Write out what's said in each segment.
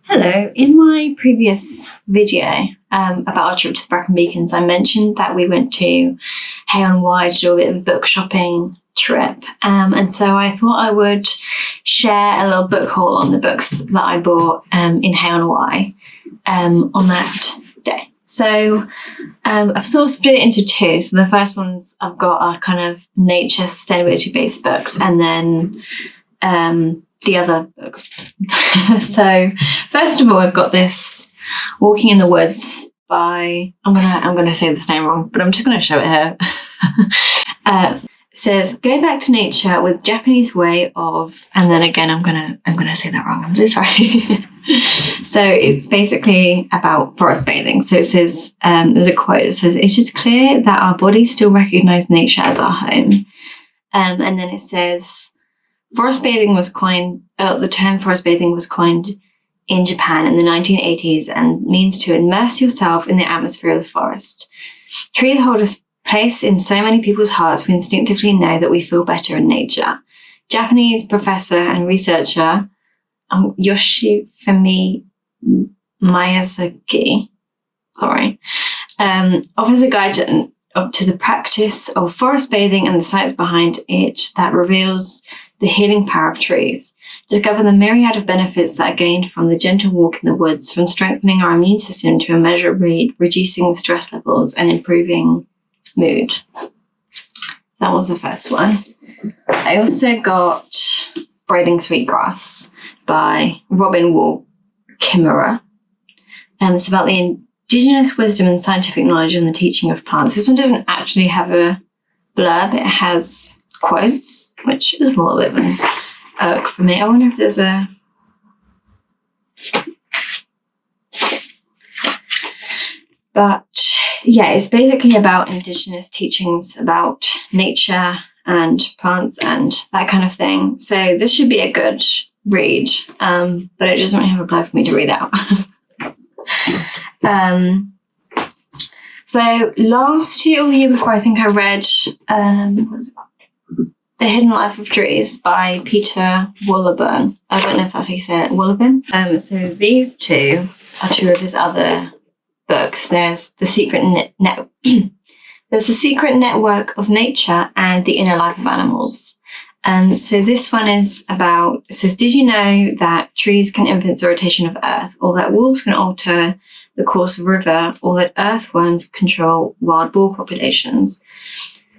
Hello, in my previous video about our trip to the Brecon Beacons, I mentioned that we went to Hay-on-Wye to do a bit of a book shopping trip, and so I thought I would share a little book haul on the books that I bought in Hay-on-Wye on that day. So I've sort of split it into two. So the first ones I've got are kind of nature sustainability based books, and then the other books. So first of all, I've got this Walking in the Woods by, I'm gonna say this name wrong, but I'm just gonna show it here. It says, go back to nature with Japanese way of, and then again I'm gonna say that wrong, I'm so sorry. So it's basically about forest bathing. So it says, there's a quote that says, it is clear that our bodies still recognize nature as our home. And then it says, forest bathing was coined, the term forest bathing was coined in Japan in the 1980s and means to immerse yourself in the atmosphere of the forest. Trees hold a place in so many people's hearts, we instinctively know that we feel better in nature. Japanese professor and researcher Yoshifumi Miyazaki, offers a guide to the practice of forest bathing and the science behind it that reveals the healing power of trees. Discover the myriad of benefits that are gained from the gentle walk in the woods, from strengthening our immune system to immeasurably reducing stress levels and improving mood. That was the first one. I also got Braiding Sweetgrass by Robin Wall Kimmerer. It's about the indigenous wisdom and scientific knowledge and the teaching of plants. This one doesn't actually have a blurb. It has quotes, which is a little bit of an irk for me. I wonder if there's a... But yeah, it's basically about indigenous teachings about nature and plants and that kind of thing. So this should be a good read, but it doesn't really have a blurb for me to read out. So last year or the year before, I think I read what's it called? The Hidden Life of Trees by Peter Wohlleben. I don't know if that's how you say it, Wohlleben. So these two are two of his other books. There's The Secret There's The Secret Network of Nature and The Inner Life of Animals. So this one is about, it says, did you know that trees can influence the rotation of Earth, or that wolves can alter the course of a river, or that earthworms control wild boar populations?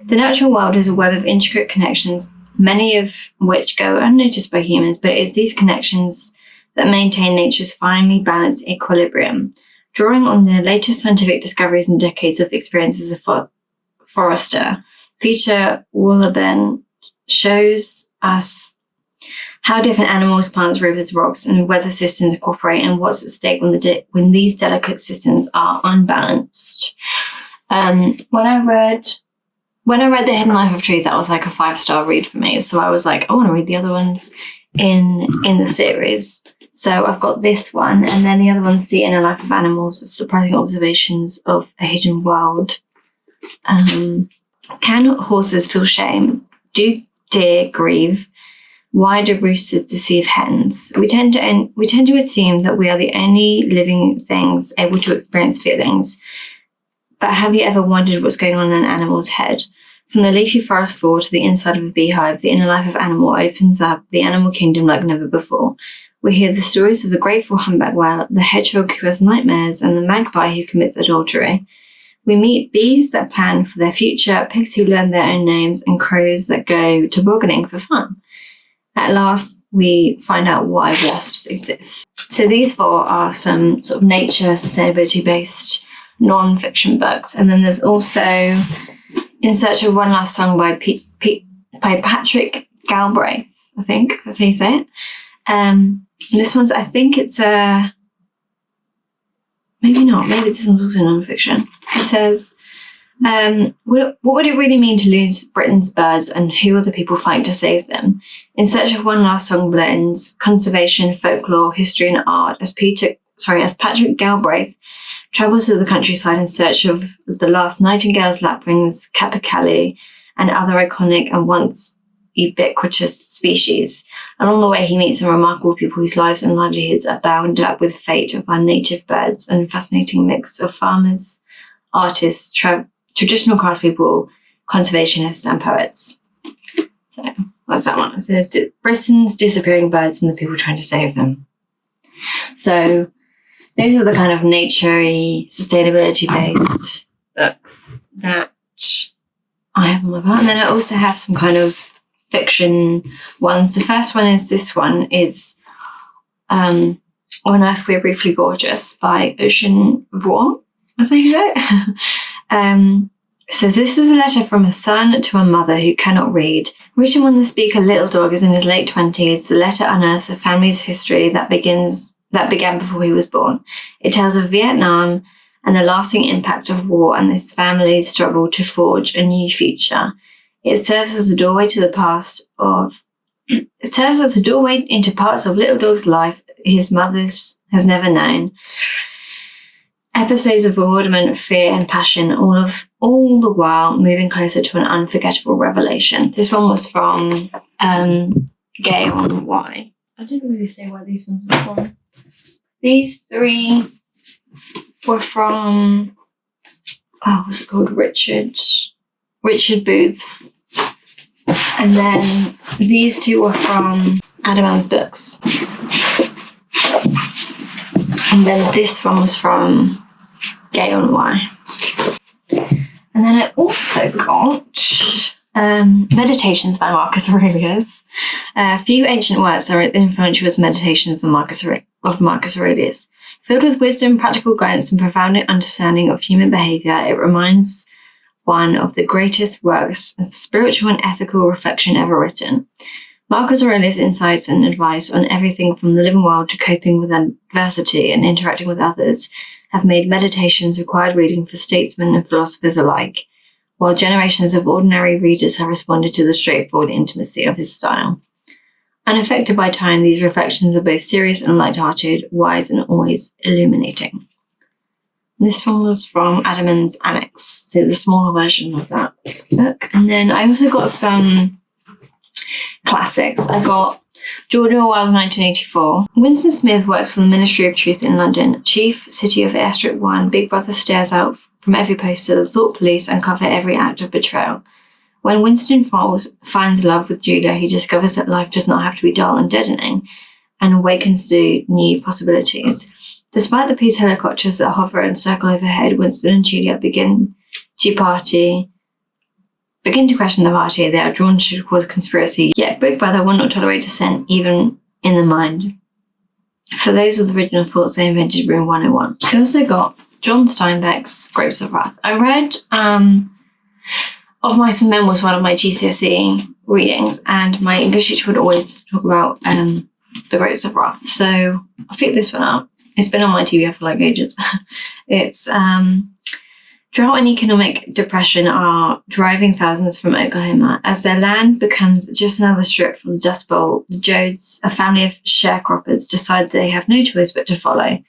The natural world is a web of intricate connections, many of which go unnoticed by humans, but it's these connections that maintain nature's finely balanced equilibrium. Drawing on the latest scientific discoveries and decades of experience as a forester, Peter Wohlleben shows us how different animals, plants, rivers, rocks, and weather systems cooperate, and what's at stake when these delicate systems are unbalanced. When I read The Hidden Life of Trees, that was like a 5-star read for me. So I was like, I want to read the other ones in the series. So I've got this one, and then the other one's The Inner Life of Animals, Surprising Observations of a Hidden World. Can horses feel shame? Do deer grieve? Why do roosters deceive hens? We tend to assume that we are the only living things able to experience feelings. But have you ever wondered what's going on in an animal's head? From the leafy forest floor to the inside of a beehive, the inner life of animal opens up the animal kingdom like never before. We hear the stories of the grateful humpback whale, the hedgehog who has nightmares, and the magpie who commits adultery. We meet bees that plan for their future, pigs who learn their own names, and crows that go tobogganing for fun. At last, we find out why wasps exist. So these 4 are some sort of nature, sustainability-based non-fiction books. And then there's also In Search of One Last Song by Patrick Galbraith, I think that's how you say it. This one's, I think it's maybe not, maybe this one's also non-fiction. It says, what would it really mean to lose Britain's birds, and who are the people fighting to save them? In Search of One Last Song blends conservation, folklore, history, and art as Patrick Galbraith travels to the countryside in search of the last nightingales, lapwings, capercaillie, and other iconic and once ubiquitous species. Along the way, he meets some remarkable people whose lives and livelihoods are bound up with fate of our native birds and a fascinating mix of farmers, artists, traditional craftspeople, conservationists, and poets. So that's that one. It says Britain's disappearing birds and the people trying to save them. So those are the kind of nature-y, sustainability-based books that I have on my part. And then I also have some kind of fiction ones. The first one is this one is On Earth We're Briefly Gorgeous by Yoshifumi. Was I saying that? It says, this is a letter from a son to a mother who cannot read. Written when the speaker Little Dog is in his late 20s, the letter unearths a family's history that began before he was born. It tells of Vietnam and the lasting impact of war and this family's struggle to forge a new future. It serves as a doorway into parts of Little Dog's life his mother's has never known. Episodes of bewilderment, fear, and passion, all the while moving closer to an unforgettable revelation. This one was from Hay-on-Wye. I didn't really say why these ones were from. These three were from what's it called? Richard Booth's. And then these two were from Adam's books. And then this one was from Hay-on-Wye. And then I also got Meditations by Marcus Aurelius. A few ancient works are influential as Meditations of Marcus Aurelius. Filled with wisdom, practical guidance, and profound understanding of human behaviour, it reminds one of the greatest works of spiritual and ethical reflection ever written. Marcus Aurelius' insights and advice on everything from the living world to coping with adversity and interacting with others have made Meditations required reading for statesmen and philosophers alike, while generations of ordinary readers have responded to the straightforward intimacy of his style. Unaffected by time, these reflections are both serious and light-hearted, wise and always illuminating. This one was from Adam's Annex, so the smaller version of that book. And then I also got some classics. I got George Orwell's 1984. Winston Smith works on the Ministry of Truth in London. Chief City of Airstrip 1, Big Brother stares out from every poster. The thought police uncover every act of betrayal. When Winston finds love with Julia, he discovers that life does not have to be dull and deadening, and awakens to new possibilities. Despite the police helicopters that hover and circle overhead, Winston and Julia begin to question the party. They are drawn to cause conspiracy, yet Big Brother will not tolerate dissent, even in the mind. For those with original thoughts, they invented Room 101. I also got John Steinbeck's Grapes of Wrath. I read Of Mice and Men was one of my GCSE readings, and my English teacher would always talk about the Grapes of Wrath. So I picked this one up. It's been on my TBR for like ages. It's drought and economic depression are driving thousands from Oklahoma. As their land becomes just another strip from the Dust Bowl, the Jodes, a family of sharecroppers, decide they have no choice but to follow.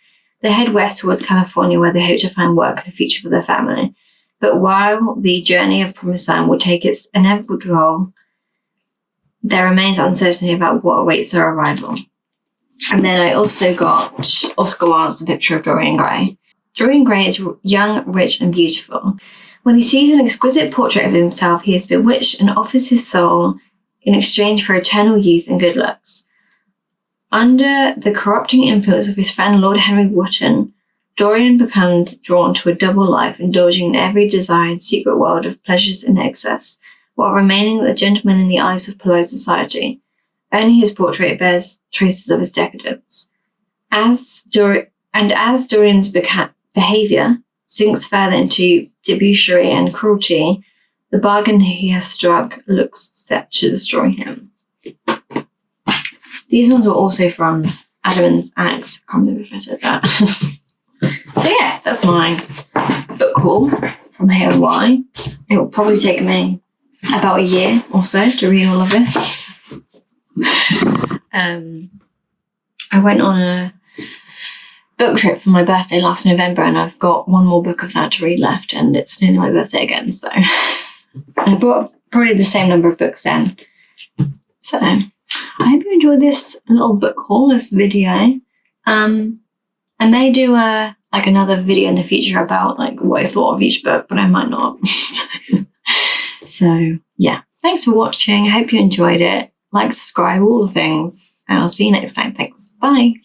They head west towards California, where they hope to find work and a future for their family. But while the journey of Promised Land will take its inevitable toll, there remains uncertainty about what awaits their arrival. And then I also got Oscar Wilde's The Picture of Dorian Gray. Dorian Gray is young, rich, and beautiful. When he sees an exquisite portrait of himself, he is bewitched and offers his soul in exchange for eternal youth and good looks. Under the corrupting influence of his friend Lord Henry Wotton, Dorian becomes drawn to a double life, indulging in every desired secret world of pleasures in excess, while remaining the gentleman in the eyes of polite society. Only his portrait bears traces of his decadence. As Dorian's behaviour sinks further into debauchery and cruelty, the bargain he has struck looks set to destroy him. These ones were also from Adam's Annex. I can't remember if I said that. So yeah, that's my book haul from Hay-on-Wye. It will probably take me about a year or so to read all of this. I went on a book trip for my birthday last November, and I've got one more book of that to read left, and it's nearly my birthday again, so I bought probably the same number of books then. So I hope you enjoyed this little book haul, this video. I may do another video in the future about like what I thought of each book, but I might not. So yeah, thanks for watching. I hope you enjoyed it. Like, subscribe, all the things, and I'll see you next time. Thanks. Bye.